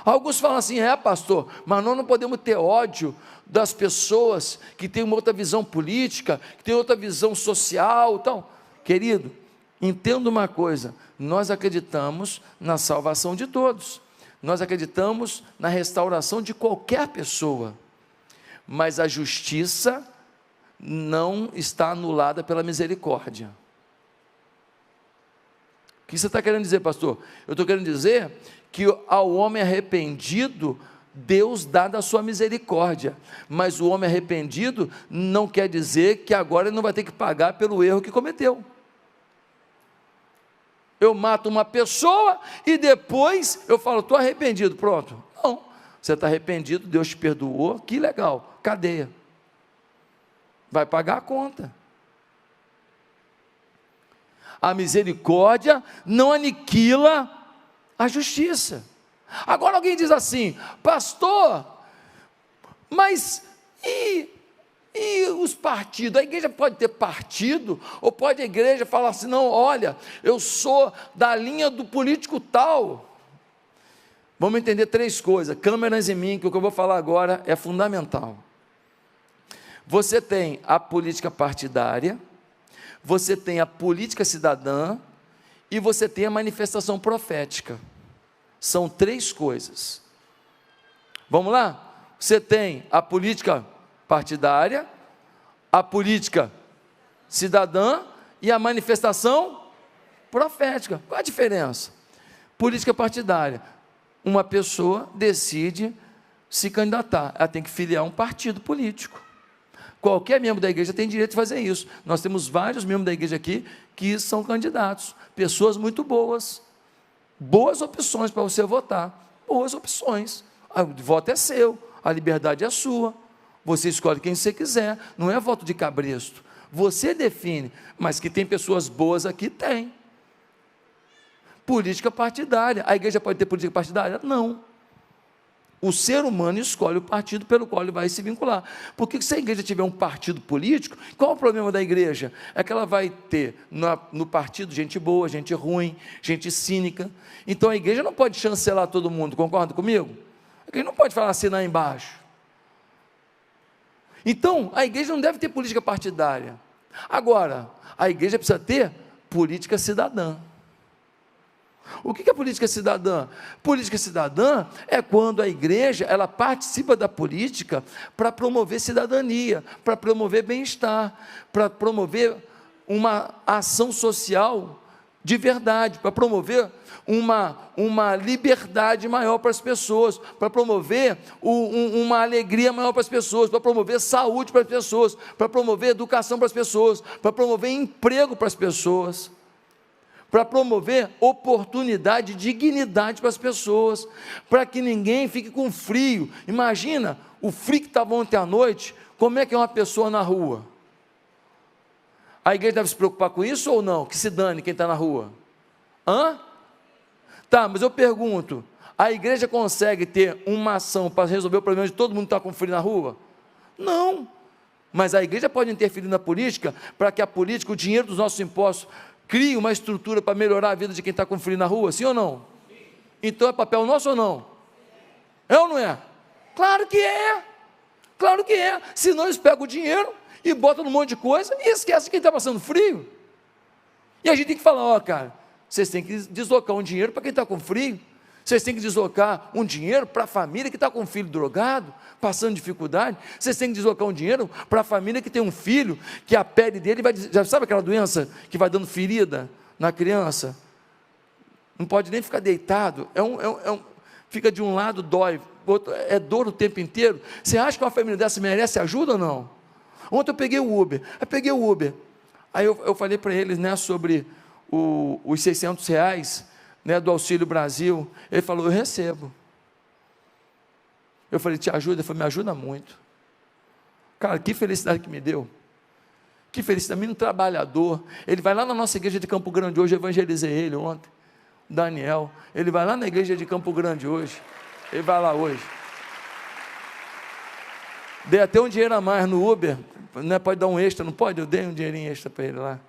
Alguns falam assim, pastor, mas nós não podemos ter ódio das pessoas que têm uma outra visão política, que têm outra visão social, então, querido, entenda uma coisa, nós acreditamos na salvação de todos, nós acreditamos na restauração de qualquer pessoa, mas a justiça não está anulada pela misericórdia. O que você está querendo dizer, pastor? Eu estou querendo dizer que ao homem arrependido, Deus dá da sua misericórdia, mas o homem arrependido não quer dizer que agora ele não vai ter que pagar pelo erro que cometeu. Eu mato uma pessoa e depois eu falo, estou arrependido, pronto. Não, você está arrependido, Deus te perdoou, que legal, cadeia. Vai pagar a conta. A misericórdia não aniquila a justiça. Agora alguém diz assim, pastor, mas e os partidos? A igreja pode ter partido? Ou pode a igreja falar assim, não, olha, eu sou da linha do político tal? Vamos entender 3 coisas, câmeras em mim, que o que eu vou falar agora é fundamental. Você tem a política partidária, você tem a política cidadã e você tem a manifestação profética. São 3 coisas. Vamos lá? Você tem a política partidária, a política cidadã e a manifestação profética. Qual a diferença? Política partidária. Uma pessoa decide se candidatar, ela tem que filiar um partido político. Qualquer membro da igreja tem direito de fazer isso. Nós temos vários membros da igreja aqui que são candidatos, pessoas muito boas, boas opções para você votar, boas opções. O voto é seu, a liberdade é sua, você escolhe quem você quiser, não é voto de cabresto, você define, mas que tem pessoas boas aqui, tem. Política partidária, a igreja pode ter política partidária? Não. O ser humano escolhe o partido pelo qual ele vai se vincular, porque se a igreja tiver um partido político, qual o problema da igreja? É que ela vai ter no partido gente boa, gente ruim, gente cínica, então a igreja não pode chancelar todo mundo, concorda comigo? A igreja não pode falar assim lá embaixo. Então, a igreja não deve ter política partidária. Agora, a igreja precisa ter política cidadã. O que é política cidadã? Política cidadã é quando a igreja ela participa da política para promover cidadania, para promover bem-estar, para promover uma ação social de verdade, para promover uma liberdade maior para as pessoas, para promover uma alegria maior para as pessoas, para promover saúde para as pessoas, para promover educação para as pessoas, para promover emprego para as pessoas, para promover oportunidade, dignidade para as pessoas, para que ninguém fique com frio. Imagina, o frio que estava ontem à noite, como é que é uma pessoa na rua? A igreja deve se preocupar com isso ou não? Que se dane quem está na rua? Tá, mas eu pergunto, a igreja consegue ter uma ação para resolver o problema de todo mundo que está com frio na rua? Não, mas a igreja pode interferir na política, para que a política, o dinheiro dos nossos impostos, crie uma estrutura para melhorar a vida de quem está com frio na rua, sim ou não? Então é papel nosso ou não? É ou não é? Claro que é, claro que é, senão eles pegam o dinheiro e botam num monte de coisa e esquecem quem está passando frio, e a gente tem que falar, cara, vocês têm que deslocar um dinheiro para quem está com frio, vocês têm que deslocar um dinheiro para a família que está com um filho drogado, passando dificuldade, vocês têm que deslocar um dinheiro para a família que tem um filho, que a pele dele vai, já sabe aquela doença que vai dando ferida na criança, não pode nem ficar deitado, fica de um lado, dói, outro, é dor o tempo inteiro. Você acha que uma família dessa merece ajuda ou não? Ontem eu peguei o Uber, aí eu falei para eles, né, sobre os R$600, né, do Auxílio Brasil. Ele falou, eu recebo. Eu falei, te ajuda? Ele falou, me ajuda muito. Cara, que felicidade que me deu. Que felicidade, menino trabalhador. Ele vai lá na nossa igreja de Campo Grande hoje, eu evangelizei ele ontem, Daniel. Ele vai lá na igreja de Campo Grande hoje. Ele vai lá hoje. Dei até um dinheiro a mais no Uber, né, pode dar um extra, não pode? Eu dei um dinheirinho extra para ele lá.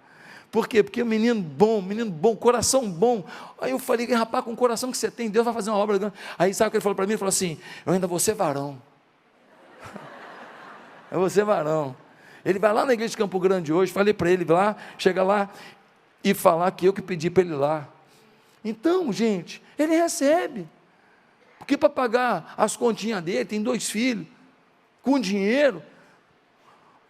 Por quê? Porque menino bom, coração bom. Aí eu falei, rapaz, com o coração que você tem, Deus vai fazer uma obra grande. Aí sabe o que ele falou para mim? Ele falou assim, eu ainda vou ser varão. Eu vou ser varão. Ele vai lá na igreja de Campo Grande hoje, falei para ele lá, chega lá e falar que eu que pedi para ele ir lá. Então, gente, ele recebe. Porque para pagar as continhas dele, tem 2 filhos, com dinheiro,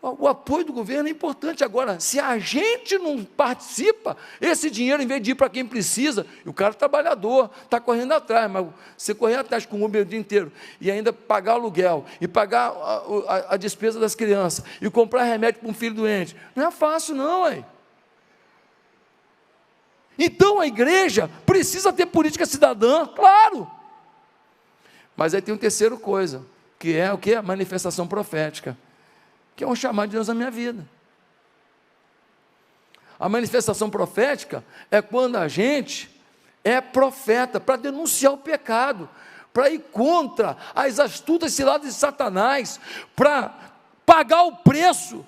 o apoio do governo é importante. Agora, se a gente não participa, esse dinheiro, em vez de ir para quem precisa, e o cara é trabalhador, está correndo atrás, mas você correr atrás com o Uber o dia inteiro, e ainda pagar aluguel, e pagar a despesa das crianças, e comprar remédio para um filho doente, não é fácil não, aí. Então a igreja precisa ter política cidadã, claro. Mas aí tem uma terceira coisa, que é o que? A manifestação profética, que é um chamado de Deus na minha vida. A manifestação profética é quando a gente é profeta para denunciar o pecado, para ir contra as astutas ciladas de Satanás, para pagar o preço,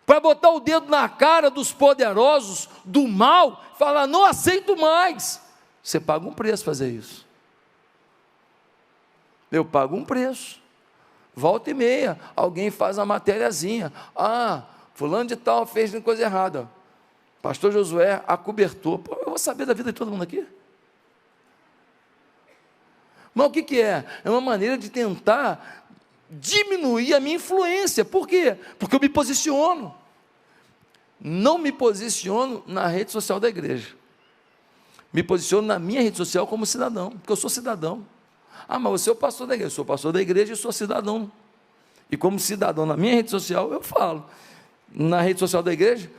para botar o dedo na cara dos poderosos, do mal, falar, não aceito mais. Você paga um preço fazer isso. Eu pago um preço. Volta e meia, alguém faz uma matériazinha. Fulano de tal fez coisa errada. Pastor Josué acobertou. Pô, eu vou saber da vida de todo mundo aqui? Mas o que é? É uma maneira de tentar diminuir a minha influência. Por quê? Porque eu me posiciono. Não me posiciono na rede social da igreja. Me posiciono na minha rede social como cidadão, porque eu sou cidadão. Mas você é o pastor da igreja. Eu sou pastor da igreja e sou cidadão. E como cidadão na minha rede social, eu falo. Na rede social da igreja,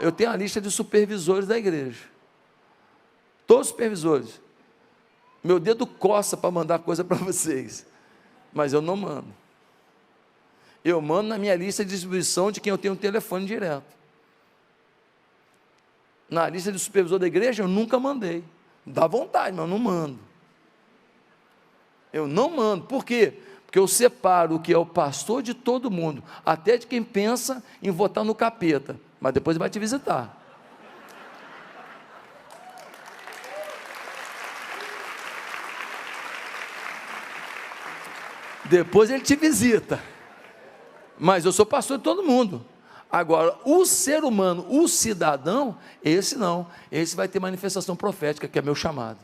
eu tenho a lista de supervisores da igreja. Todos os supervisores. Meu dedo coça para mandar coisa para vocês. Mas eu não mando. Eu mando na minha lista de distribuição de quem eu tenho um telefone direto. Na lista de supervisor da igreja, eu nunca mandei. Dá vontade, mas eu não mando. Eu não mando. Por quê? Porque eu separo o que é o pastor de todo mundo, até de quem pensa em votar no capeta, mas depois ele vai te visitar. Depois ele te visita. Mas eu sou pastor de todo mundo. Agora, o ser humano, o cidadão, esse não. Esse vai ter manifestação profética, que é meu chamado.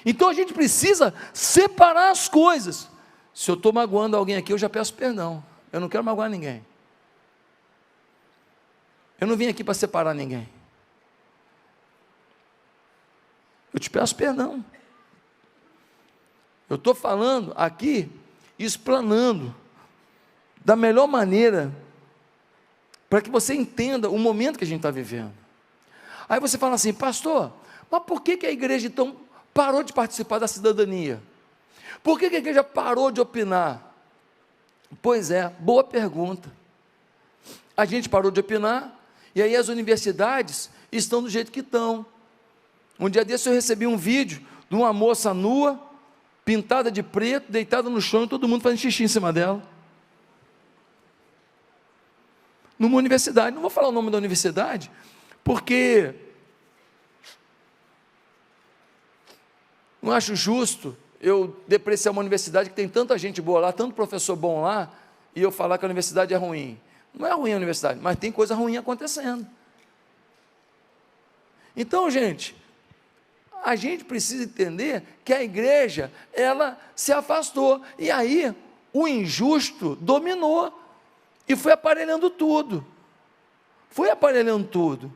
Então a gente precisa separar as coisas. Se eu estou magoando alguém aqui, eu já peço perdão. Eu não quero magoar ninguém. Eu não vim aqui para separar ninguém. Eu te peço perdão. Eu estou falando aqui, explanando, da melhor maneira, para que você entenda o momento que a gente está vivendo. Aí você fala assim, pastor, mas por que a igreja então parou de participar da cidadania? Por que a igreja parou de opinar? Pois é, boa pergunta. A gente parou de opinar, e aí as universidades estão do jeito que estão. Um dia desse eu recebi um vídeo de uma moça nua, pintada de preto, deitada no chão, e todo mundo fazendo xixi em cima dela. Numa universidade, não vou falar o nome da universidade, porque não acho justo eu depreciar uma universidade que tem tanta gente boa lá, tanto professor bom lá, e eu falar que a universidade é ruim. Não é ruim a universidade, mas tem coisa ruim acontecendo. Então, gente, a gente precisa entender que a igreja, ela se afastou, e aí o injusto dominou, e foi aparelhando tudo. Foi aparelhando tudo.